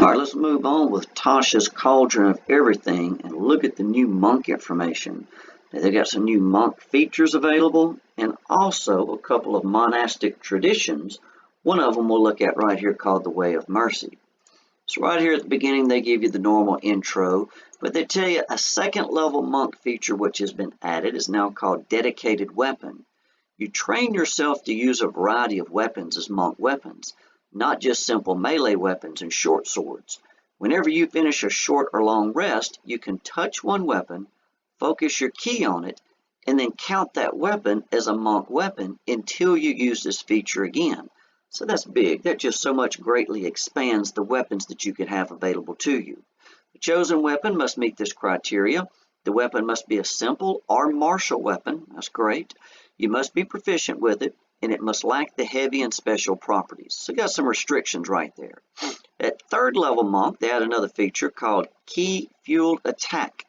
All right, let's move on with Tasha's Cauldron of Everything and look at the new monk information. They've got some new monk features available and also a couple of monastic traditions. One of them we'll look at right here called the Way of Mercy. So right here at the beginning they give you the normal intro, but they tell you a second level monk feature which has been added is now called Dedicated Weapon. You train yourself to use a variety of weapons as monk weapons, not just simple melee weapons and short swords. Whenever you finish a short or long rest, you can touch one weapon, focus your ki on it, and then count that weapon as a monk weapon until you use this feature again. So that's big. That just so much greatly expands the weapons that you could have available to you. The chosen weapon must meet this criteria. The weapon must be a simple or martial weapon. That's great. You must be proficient with it, and it must lack the heavy and special properties. So got some restrictions right there. At third level monk, they add another feature called Ki Fueled Attack.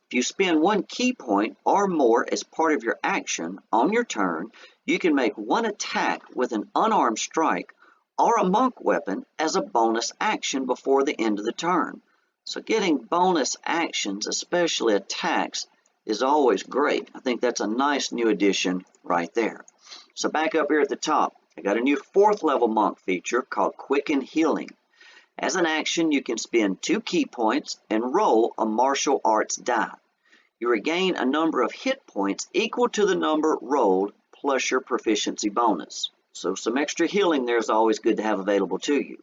If you spend one ki point or more as part of your action on your turn, you can make one attack with an unarmed strike or a monk weapon as a bonus action before the end of the turn. So getting bonus actions, especially attacks, is always great. I think that's a nice new addition right there. So back up here at the top, I got a new fourth level monk feature called Quicken Healing. As an action, you can spend 2 ki points and roll a martial arts die. You regain a number of hit points equal to the number rolled plus your proficiency bonus. So some extra healing there is always good to have available to you.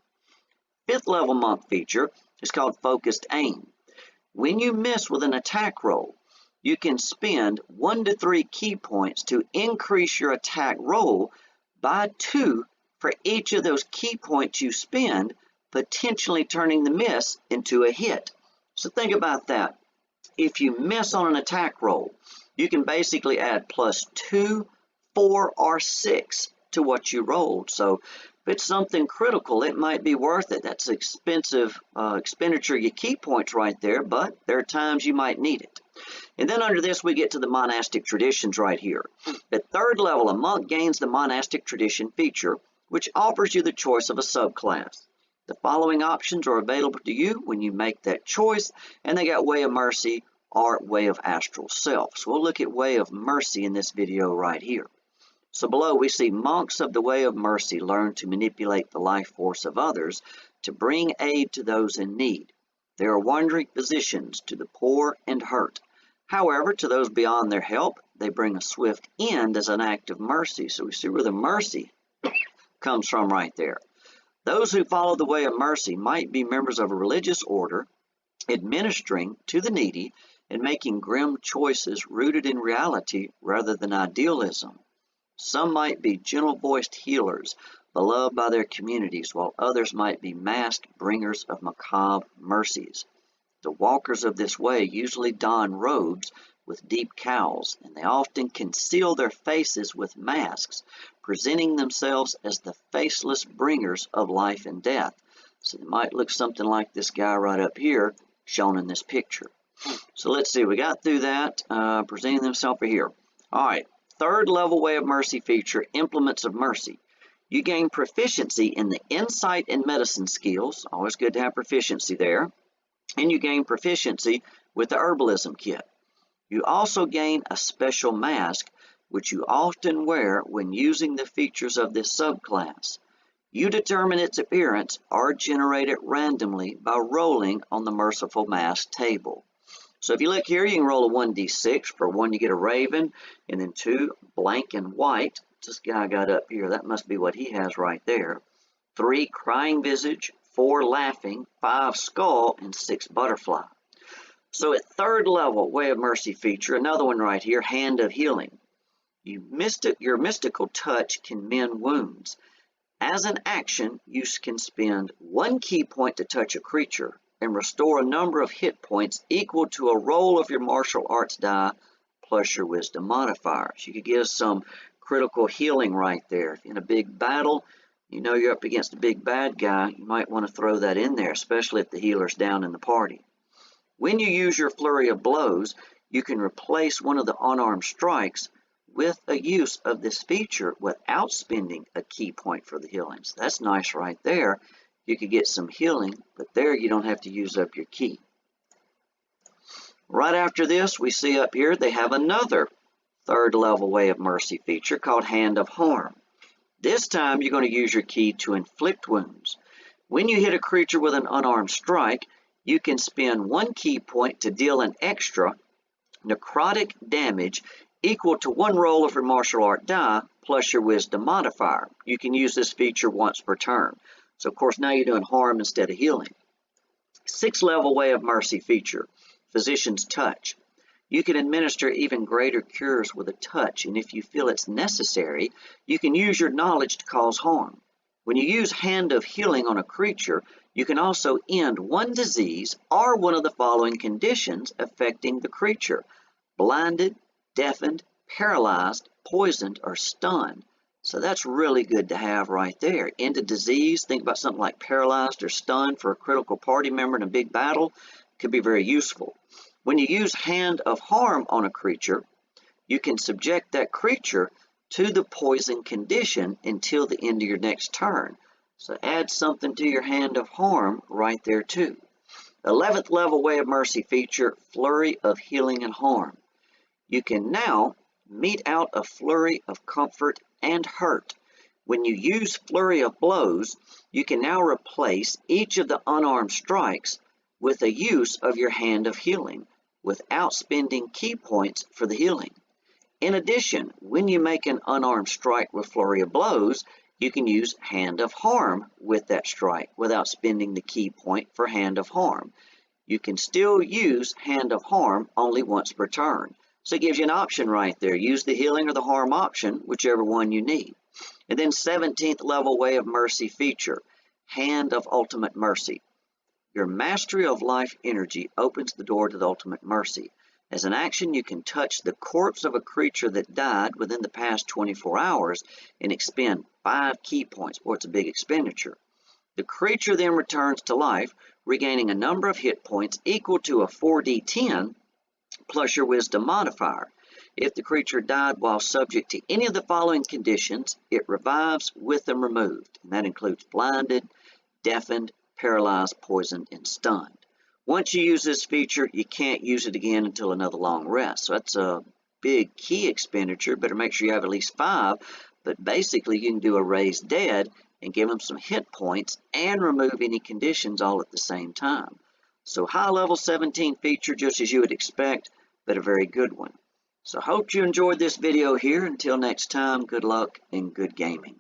Fifth level monk feature is called Focused Aim. When you miss with an attack roll, you can spend 1 to 3 ki points to increase your attack roll by 2 for each of those ki points you spend, potentially turning the miss into a hit. So think about that. If you miss on an attack roll, you can basically add +2, 4, or 6 to what you rolled. So if it's something critical, it might be worth it. That's expensive expenditure of your ki points right there, but there are times you might need it. And then under this, we get to the monastic traditions right here. At third level, a monk gains the monastic tradition feature, which offers you the choice of a subclass. The following options are available to you when you make that choice, and they got Way of Mercy or Way of Astral Self. So we'll look at Way of Mercy in this video right here. So below we see monks of the Way of Mercy learn to manipulate the life force of others to bring aid to those in need. They are wandering physicians to the poor and hurt. However, to those beyond their help, they bring a swift end as an act of mercy. So we see where the mercy comes from right there. Those who follow the Way of Mercy might be members of a religious order, administering to the needy and making grim choices rooted in reality rather than idealism. Some might be gentle-voiced healers, beloved by their communities, while others might be masked bringers of macabre mercies. The walkers of this way usually don robes with deep cowls, and they often conceal their faces with masks, presenting themselves as the faceless bringers of life and death. So it might look something like this guy right up here, shown in this picture. So let's see, we got through that, presenting themselves here. All right, third level Way of Mercy feature, Implements of Mercy. You gain proficiency in the insight and medicine skills, always good to have proficiency there, and you gain proficiency with the herbalism kit. You also gain a special mask, which you often wear when using the features of this subclass. You determine its appearance or generate it randomly by rolling on the Merciful Mask table. So if you look here, you can roll a 1d6. For 1, you get a raven, and then 2, blank and white. This guy got up here. That must be what he has right there. 3, crying visage. 4, laughing. 5, skull, and 6, butterfly. So at third level, Way of Mercy feature, another one right here, Hand of Healing. Your mystical touch can mend wounds. As an action, you can spend 1 ki point to touch a creature and restore a number of hit points equal to a roll of your martial arts die plus your wisdom modifiers. You could get some critical healing right there. If in a big battle, you know you're up against a big bad guy, you might want to throw that in there, especially if the healer's down in the party. When you use your flurry of blows, you can replace one of the unarmed strikes with a use of this feature without spending a ki point for the healing. So that's nice right there. you could get some healing, but there you don't have to use up your ki. Right after this, we see up here they have another third level Way of Mercy feature called Hand of Harm. This time you're going to use your ki to inflict wounds. When you hit a creature with an unarmed strike, you can spend 1 ki point to deal an extra necrotic damage equal to 1 roll of your martial art die plus your wisdom modifier. You can use this feature once per turn. So of course now you're doing harm instead of healing. 6th level Way of Mercy feature, Physician's Touch. You can administer even greater cures with a touch, and if you feel it's necessary, you can use your knowledge to cause harm. When you use Hand of Healing on a creature, you can also end 1 disease or one of the following conditions affecting the creature: blinded, deafened, paralyzed, poisoned, or stunned. So that's really good to have right there. End a disease, think about something like paralyzed or stunned for a critical party member in a big battle, could be very useful. When you use Hand of Harm on a creature, you can subject that creature to the poison condition until the end of your next turn. So add something to your Hand of Harm right there too. 11th level Way of Mercy feature, Flurry of Healing and Harm. You can now mete out a flurry of comfort and hurt. When you use Flurry of Blows, you can now replace each of the unarmed strikes with a use of your Hand of Healing without spending ki points for the healing. In addition, when you make an unarmed strike with Flurry of Blows, you can use Hand of Harm with that strike without spending the ki point for Hand of Harm. You can still use Hand of Harm only once per turn. So it gives you an option right there. Use the healing or the harm option, whichever one you need. And then 17th level Way of Mercy feature, Hand of Ultimate Mercy. Your mastery of life energy opens the door to the ultimate mercy. As an action, you can touch the corpse of a creature that died within the past 24 hours and expend 5 ki points. Boy, it's a big expenditure. The creature then returns to life, regaining a number of hit points equal to a 4d10 plus your wisdom modifier. If the creature died while subject to any of the following conditions, it revives with them removed. And that includes blinded, deafened, paralyzed, poisoned, and stunned. Once you use this feature, you can't use it again until another long rest. So that's a big ki expenditure. Better make sure you have at least 5. But basically, you can do a Raise Dead and give them some hit points and remove any conditions all at the same time. So high level 17 feature, just as you would expect, but a very good one. So hope you enjoyed this video here. Until next time, good luck and good gaming.